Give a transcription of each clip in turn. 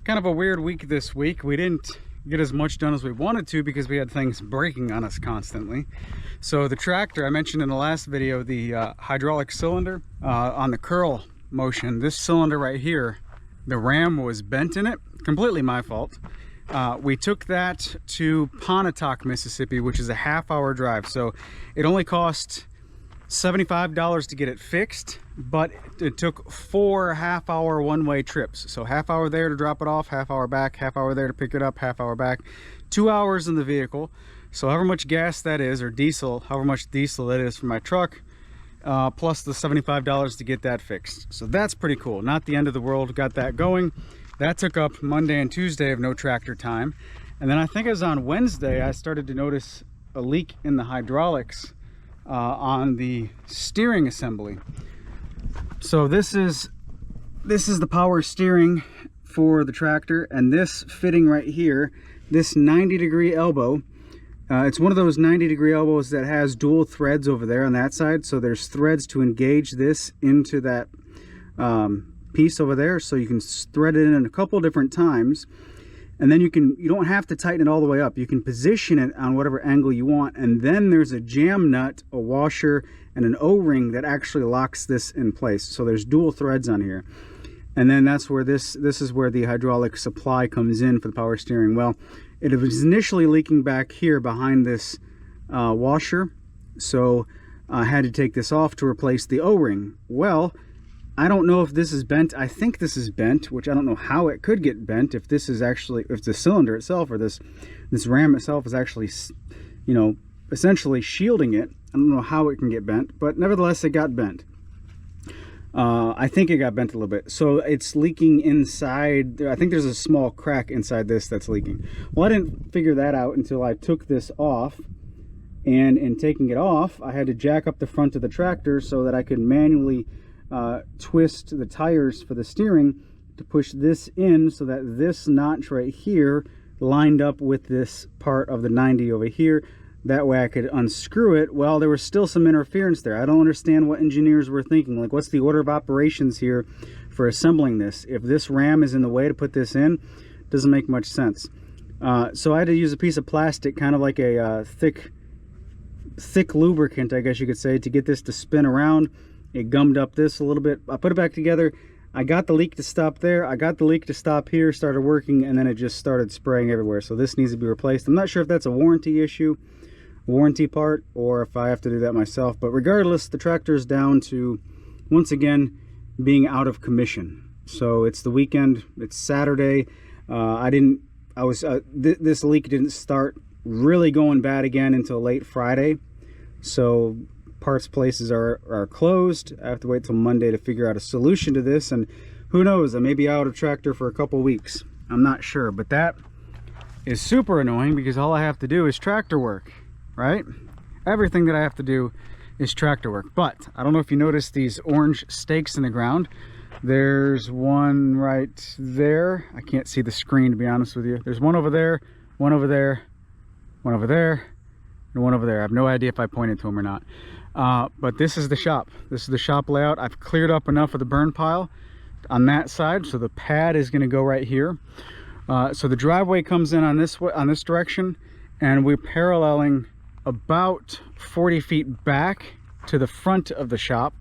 Kind of a weird week this week. We didn't get as much done as we wanted to because we had things breaking on us constantly. So the tractor, I mentioned in the last video, the hydraulic cylinder on the curl motion, this cylinder right here, the ram was bent in it. Completely my fault. We took that to Pontotoc, Mississippi, which is a half-hour drive. So it only cost $75 to get it fixed, but it took 4 half-hour one-way trips. So half hour there to drop it off, half hour back, half hour there to pick it up, half hour back, 2 hours in the vehicle. So however much gas that is, or diesel, however much diesel that is for my truck, plus the $75 to get that fixed. So that's pretty cool. Not the end of the world. Got that going. That took up Monday and Tuesday of no tractor time. And then I think it was on Wednesday I started to notice a leak in the hydraulics on the steering assembly. So this is the power steering for the tractor, and this fitting right here, this 90-degree elbow, it's one of those 90-degree elbows that has dual threads over there on that side. So there's threads to engage this into that piece over there, so you can thread it in a couple different times. And then you don't have to tighten it all the way up. You can position it on whatever angle you want. And then there's a jam nut, a washer, and an O-ring that actually locks this in place. So there's dual threads on here. And then that's where this is where the hydraulic supply comes in for the power steering. Well, it was initially leaking back here behind this washer. So I had to take this off to replace the O-ring. Well, I don't know if this is bent. I think this is bent, which I don't know how it could get bent if this is actually, if the cylinder itself or this ram itself is actually, you know, essentially shielding it. I don't know how it can get bent, but nevertheless it got bent. I think it got bent a little bit. So it's leaking inside. I think there's a small crack inside this that's leaking. Well, I didn't figure that out until I took this off. And in taking it off, I had to jack up the front of the tractor so that I could manually twist the tires for the steering to push this in so that this notch right here lined up with this part of the 90 over here. That way I could unscrew it. Well, there was still some interference there. I don't understand what engineers were thinking. Like, what's the order of operations here for assembling this? If this ram is in the way to put this in, it doesn't make much sense. So I had to use a piece of plastic, kind of like a thick lubricant, I guess you could say, to get this to spin around. It gummed up this a little bit. I put it back together. I got the leak to stop there. I got the leak to stop here, started working, and then it just started spraying everywhere. So this needs to be replaced. I'm not sure if that's a warranty issue, warranty part, or if I have to do that myself. But regardless, the tractor is down to, once again, being out of commission. So it's the weekend. It's Saturday. This leak didn't start really going bad again until late Friday. So parts places are closed. I have to wait till Monday to figure out a solution to this, and who knows, I may be out of tractor for a couple weeks. I'm not sure, but that is super annoying because all I have to do is tractor work, right? Everything that I have to do is tractor work. But I don't know if you noticed these orange stakes in the ground. There's one right there. I can't see the screen, to be honest with you. There's one over there, one over there, one over there, and one over there. I have no idea if I pointed to them or not. But this is the shop. This is the shop layout. I've cleared up enough of the burn pile on that side, so the pad is going to go right here. So the driveway comes in on this way, on this direction, and we're paralleling about 40 feet back to the front of the shop.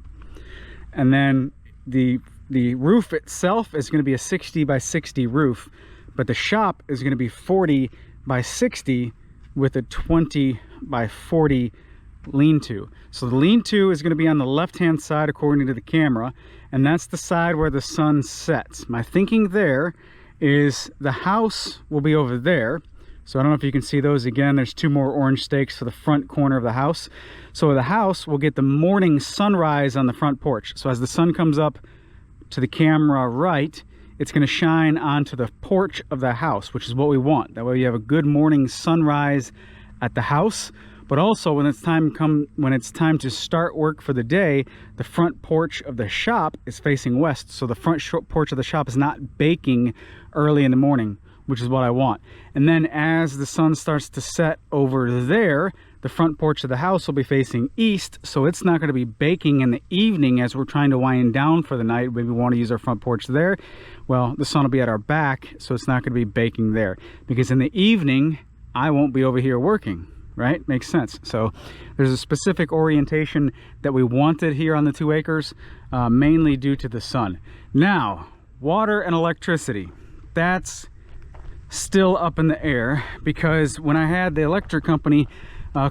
And then the roof itself is going to be a 60 by 60 roof, but the shop is going to be 40 by 60 with a 20 by 40 lean-to. So the lean-to is going to be on the left-hand side according to the camera, and that's the side where the sun sets. My thinking there is the house will be over there. So I don't know if you can see those again. There's 2 more orange stakes for the front corner of the house. So the house will get the morning sunrise on the front porch. So as the sun comes up to the camera right, it's going to shine onto the porch of the house, which is what we want. That way you have a good morning sunrise at the house. But also when it's time to start work for the day, the front porch of the shop is facing west. So the front porch of the shop is not baking early in the morning, which is what I want. And then as the sun starts to set over there, the front porch of the house will be facing east, so it's not going to be baking in the evening as we're trying to wind down for the night. Maybe we want to use our front porch there. Well, the sun will be at our back, so it's not going to be baking there, because in the evening I won't be over here working, right? Makes sense. So there's a specific orientation that we wanted here on the 2 acres, mainly due to the sun. Now, water and electricity, that's still up in the air, because when I had the electric company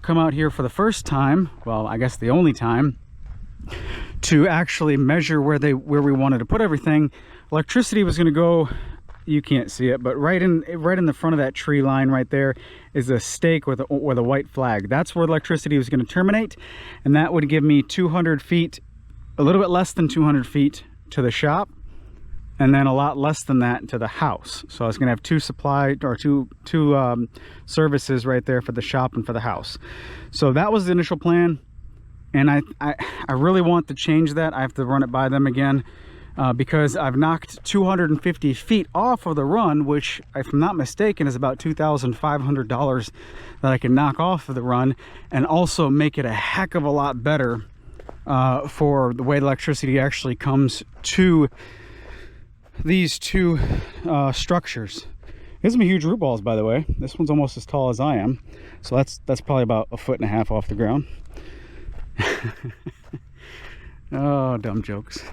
come out here for the first time, well, I guess the only time, to actually measure where we wanted to put everything, electricity was going to go, you can't see it, but right in the front of that tree line right there is a stake with a white flag. That's where electricity was going to terminate, and that would give me 200 feet, a little bit less than 200 feet to the shop, and then a lot less than that to the house. So I was going to have two services right there for the shop and for the house. So that was the initial plan, and I really want to change that. I have to run it by them again, because I've knocked 250 feet off of the run, which, if I'm not mistaken, is about $2,500 that I can knock off of the run, and also make it a heck of a lot better for the way electricity actually comes to these two structures. Here's some huge root balls, by the way. This one's almost as tall as I am, so that's probably about 1.5 feet off the ground. Oh, dumb jokes.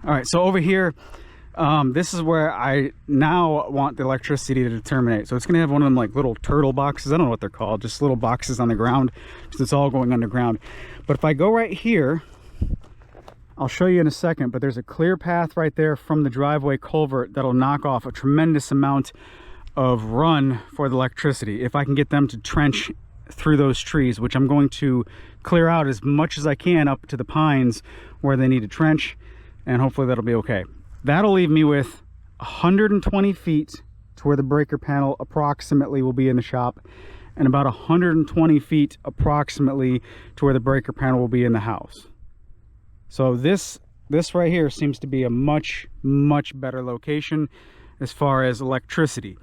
All right, so over here, this is where I now want the electricity to terminate. So it's going to have one of them like little turtle boxes. I don't know what they're called, just little boxes on the ground, because it's all going underground. But if I go right here, I'll show you in a second, but there's a clear path right there from the driveway culvert that'll knock off a tremendous amount of run for the electricity. If I can get them to trench through those trees, which I'm going to clear out as much as I can up to the pines where they need to trench, and hopefully that'll be okay. That'll leave me with 120 feet to where the breaker panel approximately will be in the shop, and about 120 feet approximately to where the breaker panel will be in the house. So this right here seems to be a much better location as far as electricity.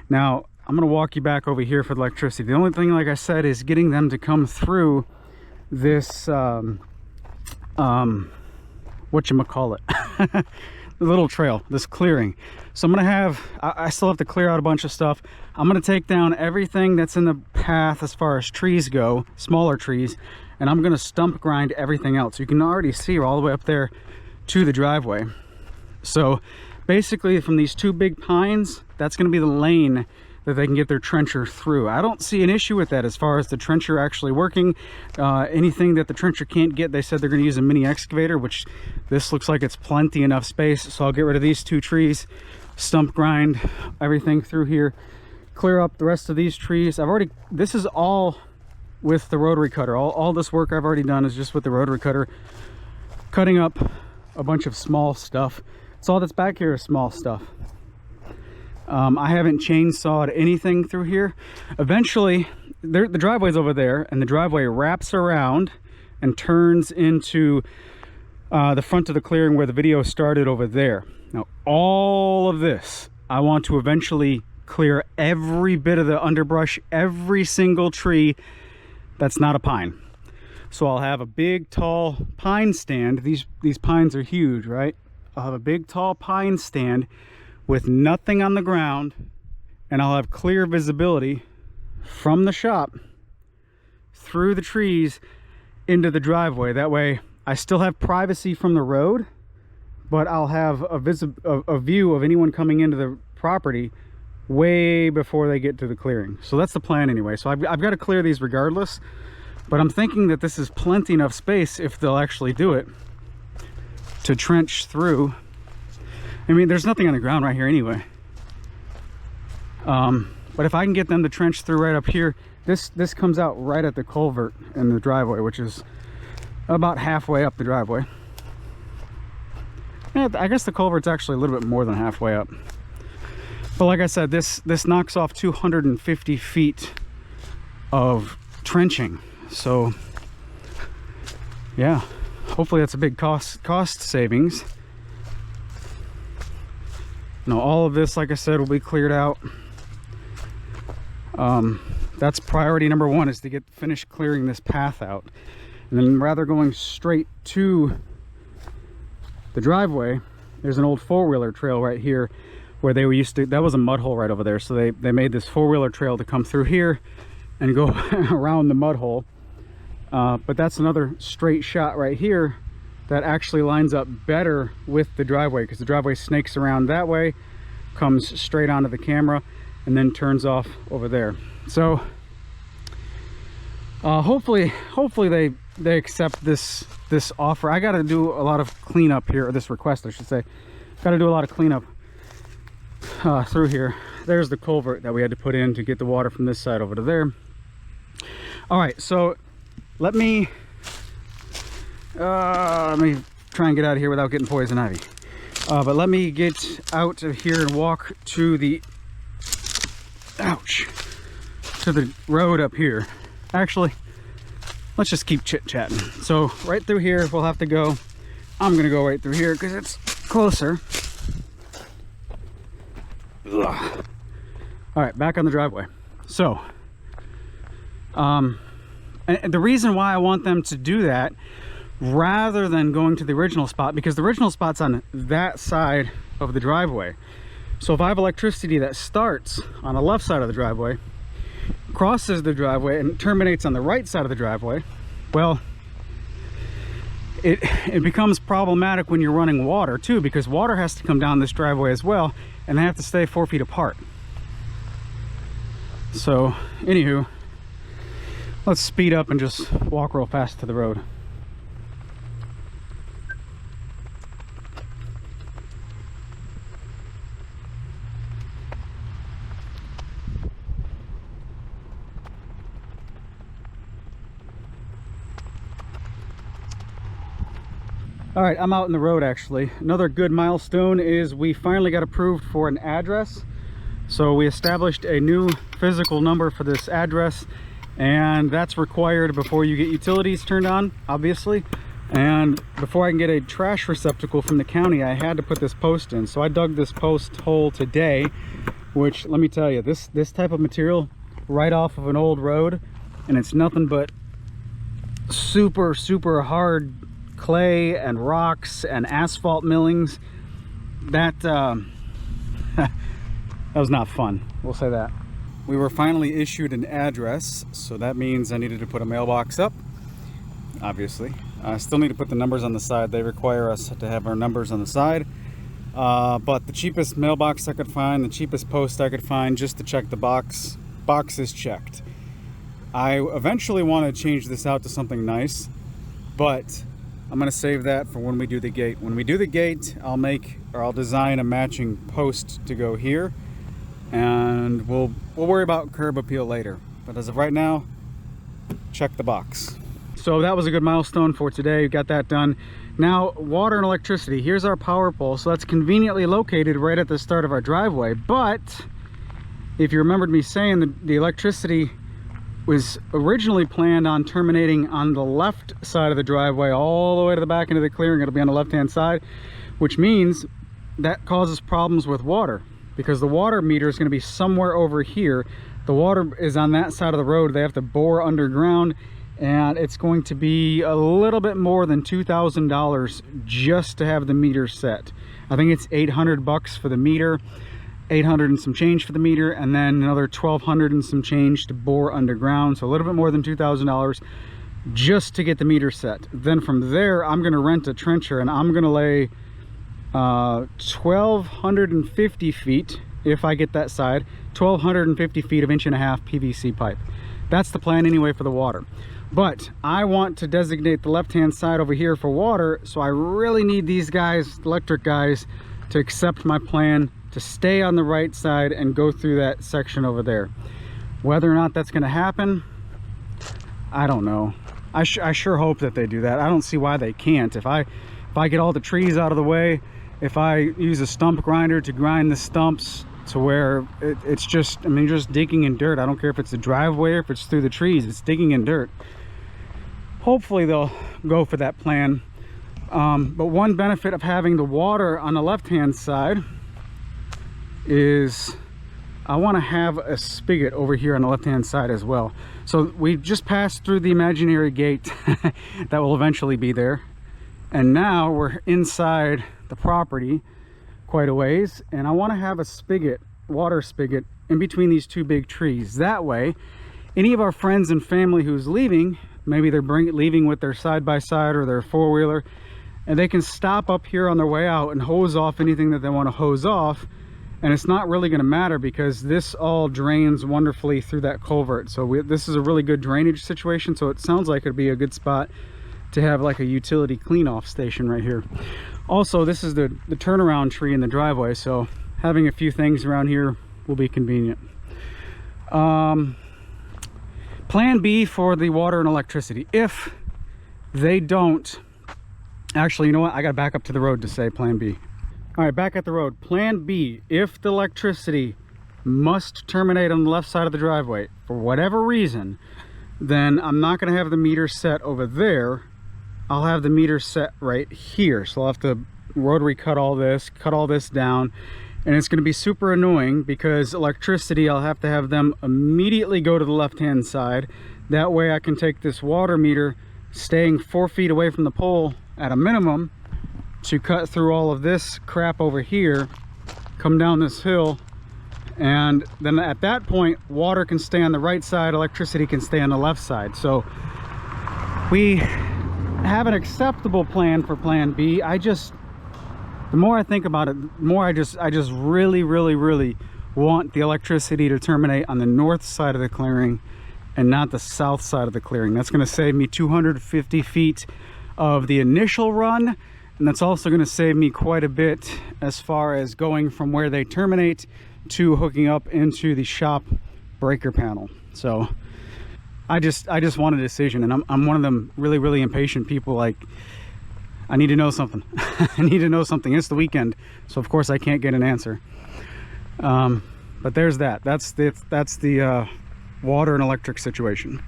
Now I'm going to walk you back over here for the electricity. The only thing, like I said, is getting them to come through this whatchamacallit, the little trail, this clearing. So I'm gonna I still have to clear out a bunch of stuff. I'm gonna take down everything that's in the path as far as trees go, smaller trees, and I'm gonna stump grind everything else. You can already see all the way up there to the driveway. So basically from these two big pines, that's gonna be the lane that they can get their trencher through. I don't see an issue with that as far as the trencher actually working. Anything that the trencher can't get, they said they're going to use a mini excavator, which this looks like it's plenty enough space. So I'll get rid of these two trees, stump grind everything through here, clear up the rest of these trees. This is all with the rotary cutter. All this work I've already done is just with the rotary cutter, cutting up a bunch of small stuff. So all that's back here is small stuff. I haven't chainsawed anything through here. Eventually, the driveway's over there, and the driveway wraps around and turns into the front of the clearing where the video started over there. Now, all of this, I want to eventually clear every bit of the underbrush, every single tree that's not a pine. So I'll have a big, tall pine stand. These pines are huge, right? I'll have a big, tall pine stand with nothing on the ground, and I'll have clear visibility from the shop through the trees into the driveway. That way I still have privacy from the road, but I'll have a view of anyone coming into the property way before they get to the clearing. So that's the plan anyway. So I've got to clear these regardless, but I'm thinking that this is plenty enough space, if they'll actually do it, to trench through. I mean, there's nothing on the ground right here anyway. But if I can get them to trench through right up here, this comes out right at the culvert in the driveway, which is about halfway up the driveway. Yeah, I guess the culvert's actually a little bit more than halfway up. But like I said, this knocks off 250 feet of trenching. So yeah, hopefully that's a big cost savings. Now all of this, like I said, will be cleared out. That's priority number one, is to finish clearing this path out, and then rather going straight to the driveway, there's an old four-wheeler trail right here where they were used to, that was a mud hole right over there. So they made this four-wheeler trail to come through here and go around the mud hole. But that's another straight shot right here that actually lines up better with the driveway, because the driveway snakes around that way, comes straight onto the camera, and then turns off over there. So hopefully they accept this offer. I got to do a lot of cleanup here, or this request I should say. Got to do a lot of cleanup through here. There's the culvert that we had to put in to get the water from this side over to there. All right, so let me try and get out of here without getting poison ivy. But let me get out of here and walk to the, ouch, to the road up here. Actually, let's just keep chit-chatting. So right through here we'll have to go. I'm gonna go right through here because it's closer. Ugh. All right, back on the driveway. So and the reason why I want them to do that rather than going to the original spot, because the original spot's on that side of the driveway. So if I have electricity that starts on the left side of the driveway, crosses the driveway, and terminates on the right side of the driveway, well, it becomes problematic when you're running water too, because water has to come down this driveway as well, and they have to stay 4 feet apart. So anywho, let's speed up and just walk real fast to the road. All right, I'm out in the road actually. Another good milestone is we finally got approved for an address. So we established a new physical number for this address, and that's required before you get utilities turned on, obviously. And before I can get a trash receptacle from the county, I had to put this post in. So I dug this post hole today, which, let me tell you, this type of material right off of an old road, and it's nothing but super hard clay and rocks and asphalt millings. That that was not fun, we'll say that. We were finally issued an address, so that means I needed to put a mailbox up, obviously. I still need to put the numbers on the side. They require us to have our numbers on the side, but the cheapest mailbox I could find, the cheapest post I could find, just to check the box is checked. I eventually want to change this out to something nice, but I'm going to save that for when we do the gate. When we do the gate, I'll design a matching post to go here, and we'll worry about curb appeal later. But as of right now, check the box. So that was a good milestone for today. We got that done. Now, water and electricity. Here's our power pole. So that's conveniently located right at the start of our driveway. But if you remembered me saying, the electricity was originally planned on terminating on the left side of the driveway all the way to the back into the clearing. It'll be on the left hand side, which means that causes problems with water, because the water meter is going to be somewhere over here. The water is on that side of the road. They have to bore underground, and it's going to be a little bit more than $2,000 just to have the meter set. I think it's 800 bucks for the meter, 800 and some change for the meter, and then another 1,200 and some change to bore underground. So a little bit more than $2,000 just to get the meter set. Then from there, I'm going to rent a trencher, and I'm going to lay 1,250 feet, if I get that side, 1,250 feet of 1.5-inch PVC pipe. That's the plan anyway for the water. But I want to designate the left-hand side over here for water, so I really need these guys, electric guys, to accept my plan to stay on the right side and go through that section over there. Whether or not that's going to happen, I don't know. I sure hope that they do that. I don't see why they can't. If I get all the trees out of the way, if I use a stump grinder to grind the stumps to where it's just, I mean, just digging in dirt. I don't care if it's the driveway or if it's through the trees, it's digging in dirt. Hopefully they'll go for that plan. But one benefit of having the water on the left-hand side is I want to have a spigot over here on the left-hand side as well. So we just passed through the imaginary gate that will eventually be there, and now we're inside the property. quite a ways, and I want to have a spigot, water spigot, in between these two big trees. That way, any of our friends and family who's leaving, maybe they're leaving with their side-by-side or their four-wheeler, and they can stop up here on their way out and hose off anything that they want to hose off. And it's not really going to matter because this all drains wonderfully through that culvert. So this is a really good drainage situation, so it sounds like it'd be a good spot to have like a utility clean-off station right here. Also, this is the turnaround tree in the driveway, so having a few things around here will be convenient. Plan B for the water and electricity. If they don't, actually, you know what? I gotta back up to the road to say plan B. All right, back at the road. Plan B, if the electricity must terminate on the left side of the driveway for whatever reason, then I'm not gonna have the meter set over there. I'll have the meter set right here. So I'll have to rotary cut all this down, and it's gonna be super annoying because electricity, I'll have to have them immediately go to the left-hand side. That way I can take this water meter staying 4 feet away from the pole at a minimum to cut through all of this crap over here, come down this hill, and then at that point, water can stay on the right side, electricity can stay on the left side. So we have an acceptable plan for plan B. The more I think about it, the more I just really want the electricity to terminate on the north side of the clearing and not the south side of the clearing. That's going to save me 250 feet of the initial run, and that's also going to save me quite a bit as far as going from where they terminate to hooking up into the shop breaker panel. So I just want a decision, and I'm one of them really impatient people. Like, I need to know something. I need to know something. It's the weekend, so of course I can't get an answer. But there's that. That's the water and electric situation.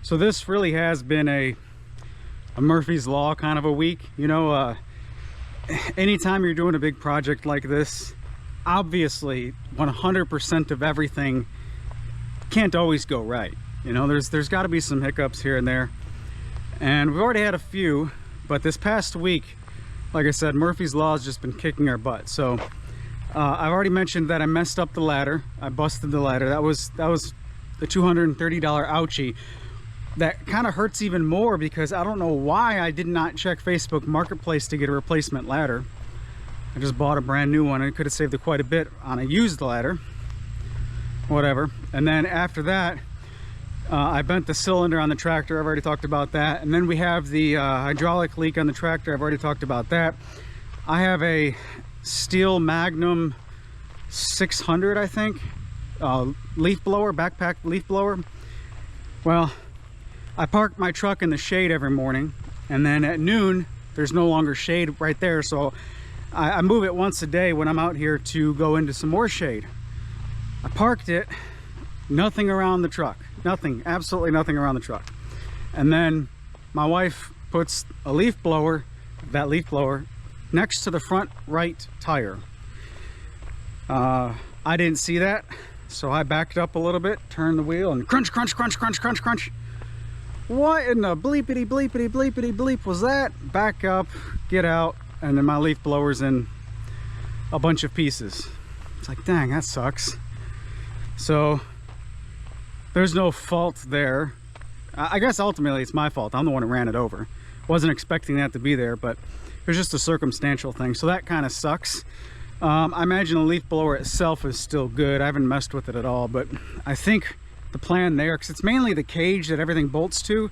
So this really has been a Murphy's Law kind of a week. You know, anytime you're doing a big project like this, obviously 100% of everything can't always go right. You know, there's got to be some hiccups here and there, and we've already had a few. But this past week, like I said, Murphy's Law has just been kicking our butt. So I've already mentioned that I messed up the ladder. I busted the ladder. That was the $230 ouchie. That kind of hurts even more because I don't know why I did not check Facebook Marketplace to get a replacement ladder. I just bought a brand new one, and it could have saved quite a bit on a used ladder. Whatever. And then after that, I bent the cylinder on the tractor. I've already talked about that. And then we have the hydraulic leak on the tractor. I've already talked about that. I have a Steel Magnum 600, I think, leaf blower, backpack leaf blower. Well, I park my truck in the shade every morning, and then at noon there's no longer shade right there, so I move it once a day when I'm out here to go into some more shade. I parked it, nothing around the truck, nothing, absolutely nothing around the truck. And then my wife puts a leaf blower, that leaf blower, next to the front right tire. I didn't see that, so I backed up a little bit, turned the wheel, and crunch, crunch, crunch, crunch, crunch, crunch. What in the bleepity bleepity bleepity bleep was that? Back up, get out, and then my leaf blower's in a bunch of pieces. It's like, dang, that sucks. So there's no fault there. I guess ultimately it's my fault. I'm the one who ran it over. Wasn't expecting that to be there, but it was just a circumstantial thing. So that kind of sucks. I imagine the leaf blower itself is still good. I haven't messed with it at all, but I think the plan there, because it's mainly the cage that everything bolts to,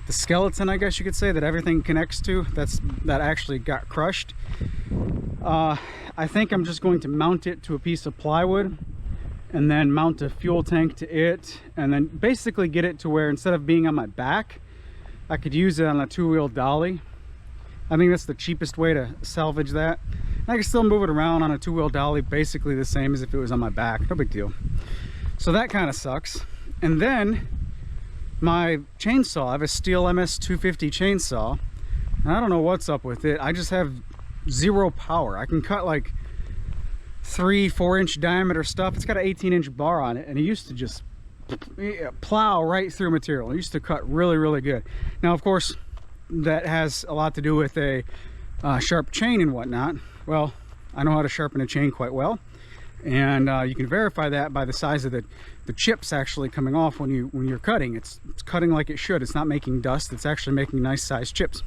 the skeleton, I guess you could say, that everything connects to, that actually got crushed. I think I'm just going to mount it to a piece of plywood and then mount a fuel tank to it, and then basically get it to where instead of being on my back, I could use it on a two-wheel dolly. I think that's the cheapest way to salvage that. I can still move it around on a two-wheel dolly, basically the same as if it was on my back. No big deal. So that kind of sucks. And then my chainsaw, I have a Steel MS 250 chainsaw, and I don't know what's up with it. I just have zero power. I can cut like 3-4 inch diameter stuff. It's got an 18-inch bar on it, and it used to just plow right through material. It used to cut really good. Now, of course, that has a lot to do with a sharp chain and whatnot. Well, I know how to sharpen a chain quite well, and you can verify that by the size of the chips actually coming off when you're cutting. It's cutting like it should. It's not making dust. It's actually making nice sized chips.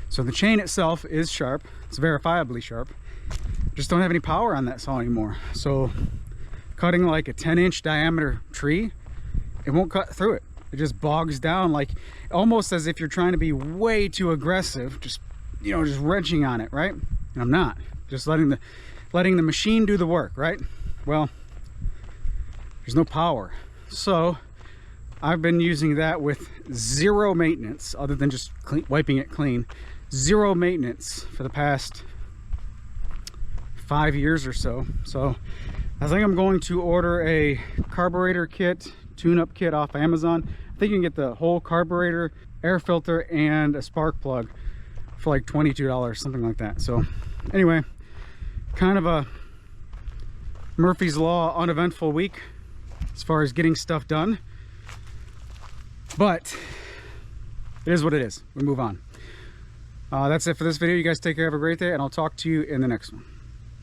So the chain itself is sharp. It's verifiably sharp. Just don't have any power on that saw anymore. So cutting like a 10-inch diameter tree, it won't cut through it. It just bogs down, like almost as if you're trying to be way too aggressive, just, you know, just wrenching on it, right? And I'm not. Just letting the machine do the work, right? Well, there's no power. So I've been using that with zero maintenance, other than just wiping it clean. Zero maintenance for the past 5 years or so. So I think I'm going to order a carburetor kit, tune-up kit off Amazon. I think you can get the whole carburetor, air filter, and a spark plug for like $22, something like that. So anyway, kind of a Murphy's Law uneventful week as far as getting stuff done, but it is what it is. We move on. That's it for this video. You guys take care, have a great day, and I'll talk to you in the next one.